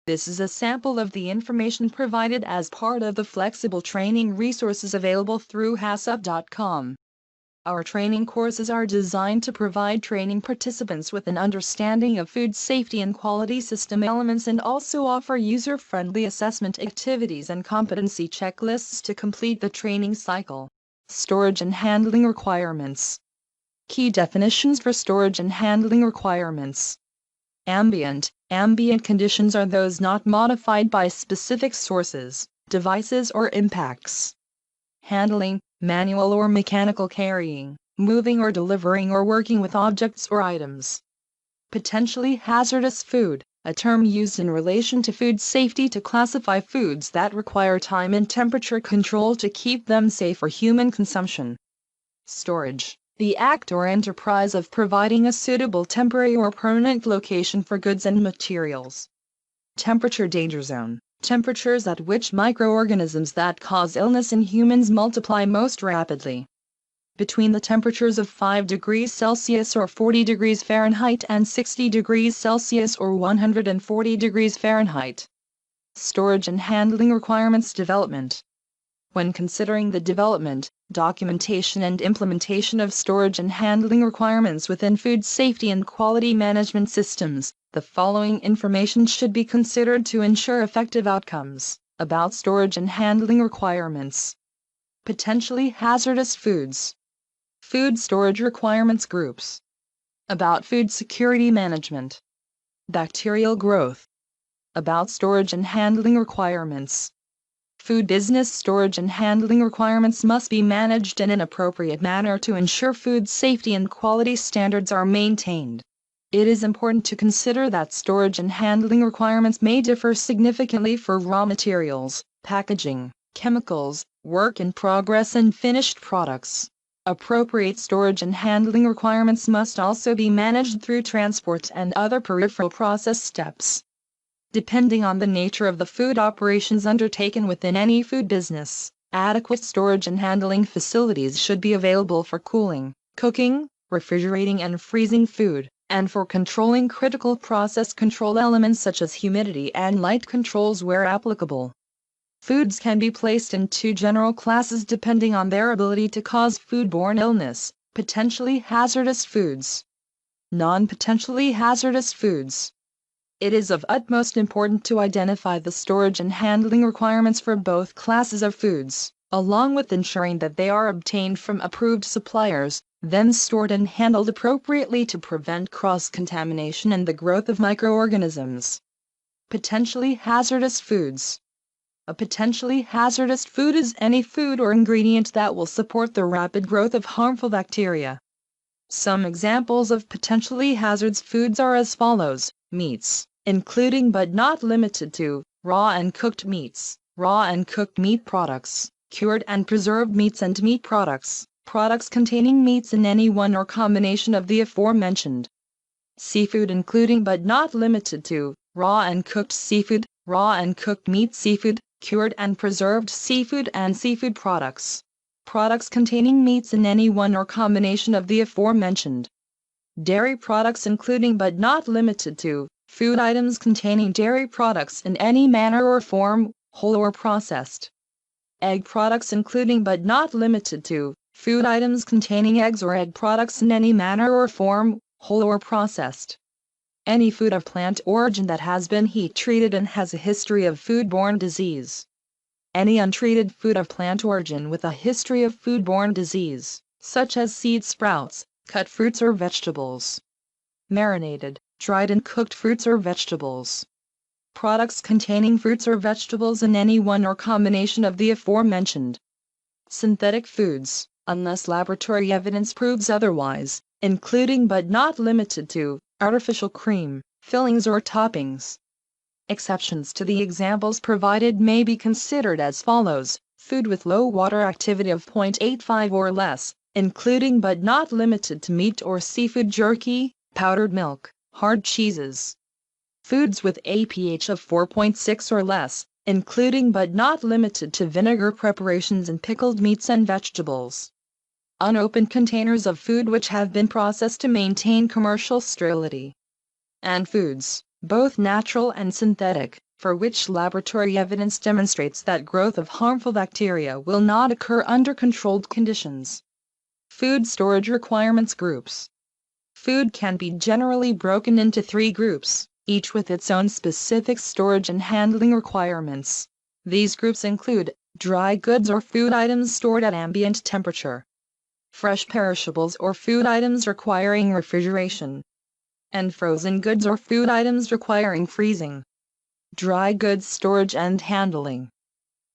This is a sample of the information provided as part of the flexible training resources available through Hazardous.com. Our training courses are designed to provide training participants with an understanding of food safety and quality system elements and also offer user-friendly assessment activities and competency checklists to complete the training cycle. Storage and handling requirements. Key definitions for storage and handling requirements. Ambient conditions are those not modified by specific sources, devices or impacts. Handling, manual or mechanical carrying, moving or delivering or working with objects or items. Potentially hazardous food, a term used in relation to food safety to classify foods that require time and temperature control to keep them safe for human consumption. Storage, the act or enterprise of providing a suitable temporary or permanent location for goods and materials. Temperature danger zone, temperatures at which microorganisms that cause illness in humans multiply most rapidly. Between the temperatures of 5 degrees Celsius or 40 degrees Fahrenheit and 60 degrees Celsius or 140 degrees Fahrenheit. Storage and handling requirements development. When considering the development, documentation and implementation of storage and handling requirements within food safety and quality management systems, the following information should be considered to ensure effective outcomes. About storage and handling requirements. Potentially hazardous foods. Food storage requirements groups. About food security management. Bacterial growth. About storage and handling requirements. Food business storage and handling requirements must be managed in an appropriate manner to ensure food safety and quality standards are maintained. It is important to consider that storage and handling requirements may differ significantly for raw materials, packaging, chemicals, work in progress and finished products. Appropriate storage and handling requirements must also be managed through transport and other peripheral process steps. Depending on the nature of the food operations undertaken within any food business, adequate storage and handling facilities should be available for cooling, cooking, refrigerating and freezing food, and for controlling critical process control elements such as humidity and light controls where applicable. Foods can be placed in two general classes depending on their ability to cause foodborne illness: potentially hazardous foods, non-potentially hazardous foods. It is of utmost importance to identify the storage and handling requirements for both classes of foods, along with ensuring that they are obtained from approved suppliers, then stored and handled appropriately to prevent cross-contamination and the growth of microorganisms. Potentially hazardous foods. A potentially hazardous food is any food or ingredient that will support the rapid growth of harmful bacteria. Some examples of potentially hazardous foods are as follows: meats, including but not limited to raw and cooked meats, raw and cooked meat products, cured and preserved meats and meat products, products containing meats in any one or combination of the aforementioned. Seafood, including but not limited to raw and cooked seafood, raw and cooked meat seafood, cured and preserved seafood and seafood products. Products containing meats in any one or combination of the aforementioned. Dairy products, including but not limited to food items containing dairy products in any manner or form, whole or processed. Egg products, including but not limited to food items containing eggs or egg products in any manner or form, whole or processed. Any food of plant origin that has been heat treated and has a history of foodborne disease. Any untreated food of plant origin with a history of foodborne disease, such as seed sprouts, cut fruits or vegetables. Marinated, dried and cooked fruits or vegetables. Products containing fruits or vegetables in any one or combination of the aforementioned. Synthetic foods, unless laboratory evidence proves otherwise, including but not limited to artificial cream, fillings or toppings. Exceptions to the examples provided may be considered as follows: food with low water activity of 0.85 or less, including but not limited to meat or seafood jerky, powdered milk, hard cheeses. Foods with a pH of 4.6 or less, including but not limited to vinegar preparations and pickled meats and vegetables. Unopened containers of food which have been processed to maintain commercial sterility. And foods, both natural and synthetic, for which laboratory evidence demonstrates that growth of harmful bacteria will not occur under controlled conditions. Food storage requirements groups. Food can be generally broken into 3 groups, each with its own specific storage and handling requirements. These groups include dry goods or food items stored at ambient temperature, fresh perishables or food items requiring refrigeration, and frozen goods or food items requiring freezing. Dry goods storage and handling.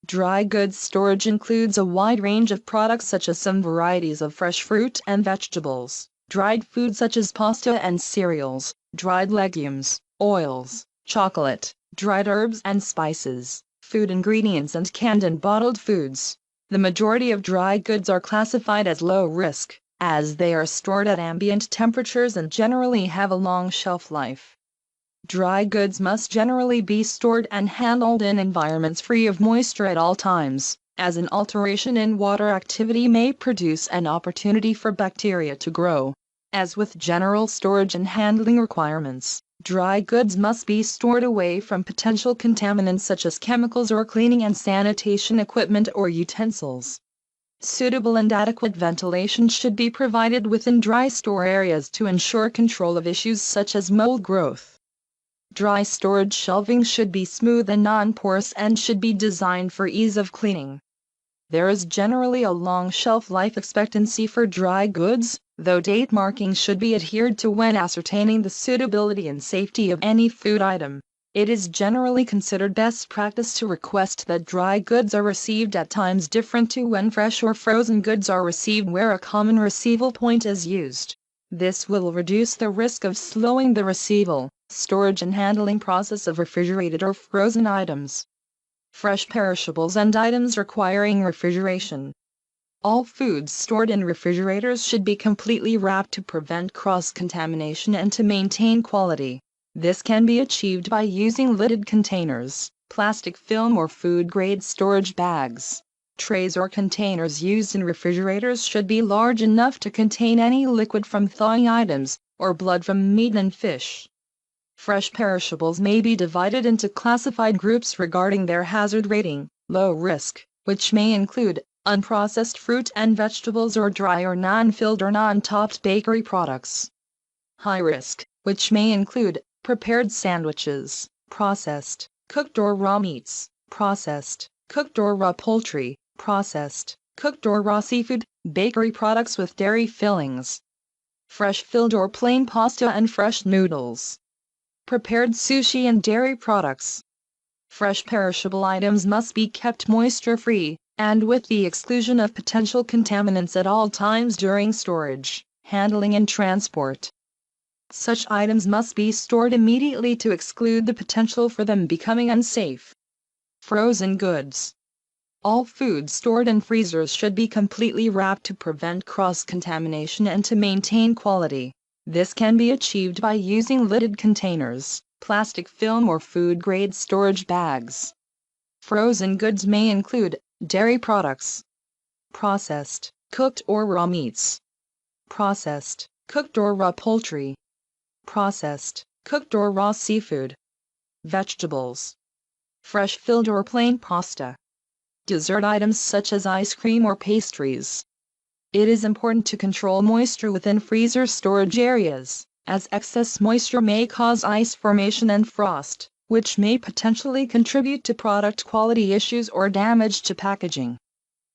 Dry goods storage includes a wide range of products such as some varieties of fresh fruit and vegetables, dried foods such as pasta and cereals, dried legumes, oils, chocolate, dried herbs and spices, food ingredients and canned and bottled foods. The majority of dry goods are classified as low risk, as they are stored at ambient temperatures and generally have a long shelf life. Dry goods must generally be stored and handled in environments free of moisture at all times, as an alteration in water activity may produce an opportunity for bacteria to grow. As with general storage and handling requirements, dry goods must be stored away from potential contaminants such as chemicals or cleaning and sanitation equipment or utensils. Suitable and adequate ventilation should be provided within dry store areas to ensure control of issues such as mold growth. Dry storage shelving should be smooth and non-porous and should be designed for ease of cleaning. There is generally a long shelf life expectancy for dry goods, though date marking should be adhered to when ascertaining the suitability and safety of any food item. It is generally considered best practice to request that dry goods are received at times different to when fresh or frozen goods are received where a common receival point is used. This will reduce the risk of slowing the receival, storage and handling process of refrigerated or frozen items. Fresh perishables and items requiring refrigeration. All foods stored in refrigerators should be completely wrapped to prevent cross-contamination and to maintain quality. This can be achieved by using lidded containers, plastic film or food-grade storage bags. Trays or containers used in refrigerators should be large enough to contain any liquid from thawing items, or blood from meat and fish. Fresh perishables may be divided into classified groups regarding their hazard rating: low risk, which may include unprocessed fruit and vegetables or dry or non-filled or non-topped bakery products; high risk, which may include prepared sandwiches, processed, cooked or raw meats, processed, cooked or raw poultry, processed, cooked or raw seafood, bakery products with dairy fillings, fresh filled or plain pasta and fresh noodles, prepared sushi and dairy products. Fresh perishable items must be kept moisture-free, and with the exclusion of potential contaminants at all times during storage, handling and transport. Such items must be stored immediately to exclude the potential for them becoming unsafe. Frozen goods. All foods stored in freezers should be completely wrapped to prevent cross-contamination and to maintain quality. This can be achieved by using lidded containers, plastic film or food-grade storage bags. Frozen goods may include dairy products, processed, cooked or raw meats, processed, cooked or raw poultry, processed, cooked or raw seafood, vegetables, fresh filled or plain pasta, dessert items such as ice cream or pastries. It is important to control moisture within freezer storage areas, as excess moisture may cause ice formation and frost, which may potentially contribute to product quality issues or damage to packaging.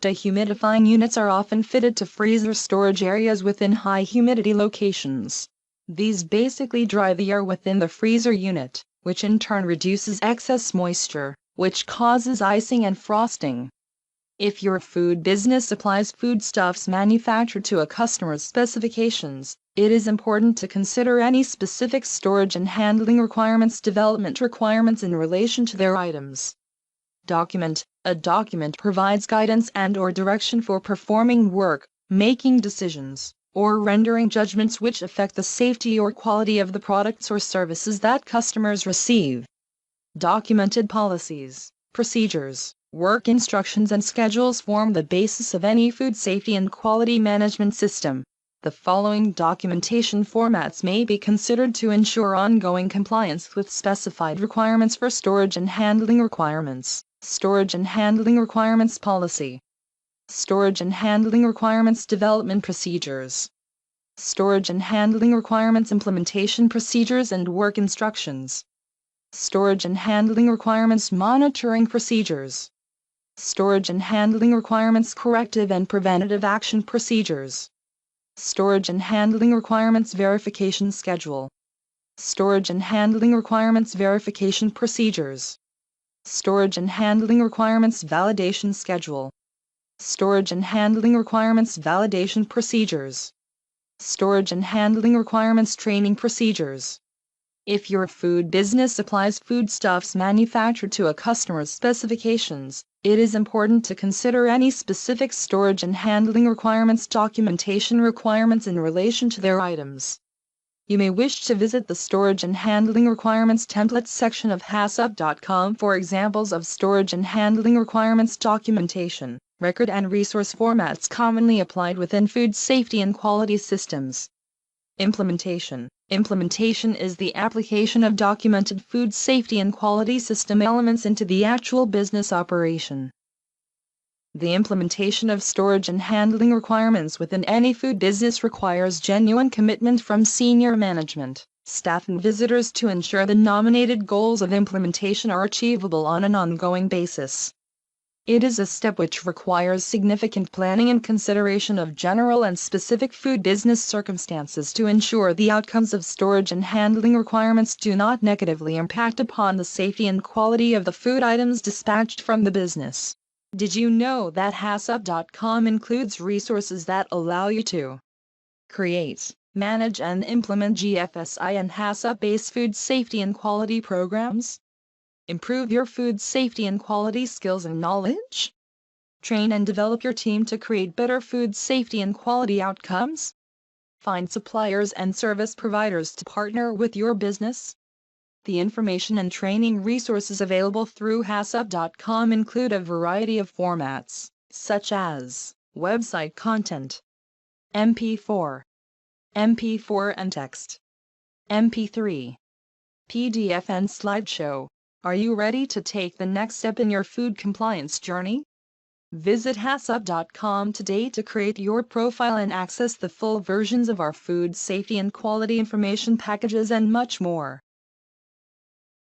Dehumidifying units are often fitted to freezer storage areas within high humidity locations. These basically dry the air within the freezer unit, which in turn reduces excess moisture, which causes icing and frosting. If your food business supplies foodstuffs manufactured to a customer's specifications, it is important to consider any specific storage and handling development requirements in relation to their items. Document. A document provides guidance and/or direction for performing work, making decisions, or rendering judgments which affect the safety or quality of the products or services that customers receive. Documented policies, procedures, work instructions and schedules form the basis of any food safety and quality management system. The following documentation formats may be considered to ensure ongoing compliance with specified requirements for storage and handling requirements. Storage and handling requirements policy. Storage and handling requirements development procedures. Storage and handling requirements implementation procedures and work instructions. Storage and handling requirements monitoring procedures. Storage and handling requirements corrective and preventative action procedures. Storage and handling requirements verification schedule. Storage and handling requirements verification procedures. Storage and handling requirements validation schedule. Storage and handling requirements validation procedures. Storage and handling requirements training procedures. If your food business supplies foodstuffs manufactured to a customer's specifications, it is important to consider any specific storage and handling requirements documentation requirements in relation to their items. You may wish to visit the Storage and Handling Requirements Templates section of HACCP.com for examples of storage and handling requirements documentation, record and resource formats commonly applied within food safety and quality systems. Implementation. Implementation is the application of documented food safety and quality system elements into the actual business operation. The implementation of storage and handling requirements within any food business requires genuine commitment from senior management, staff and visitors to ensure the nominated goals of implementation are achievable on an ongoing basis. It is a step which requires significant planning and consideration of general and specific food business circumstances to ensure the outcomes of storage and handling requirements do not negatively impact upon the safety and quality of the food items dispatched from the business. Did you know that HACCP.com includes resources that allow you to create, manage and implement GFSI and HACCP-based food safety and quality programs? Improve your food safety and quality skills and knowledge? Train and develop your team to create better food safety and quality outcomes? Find suppliers and service providers to partner with your business? The information and training resources available through HACCP.com include a variety of formats, such as website content, MP4, MP4 and text, MP3, PDF and slideshow. Are you ready to take the next step in your food compliance journey? Visit HACCP.com today to create your profile and access the full versions of our food safety and quality information packages and much more.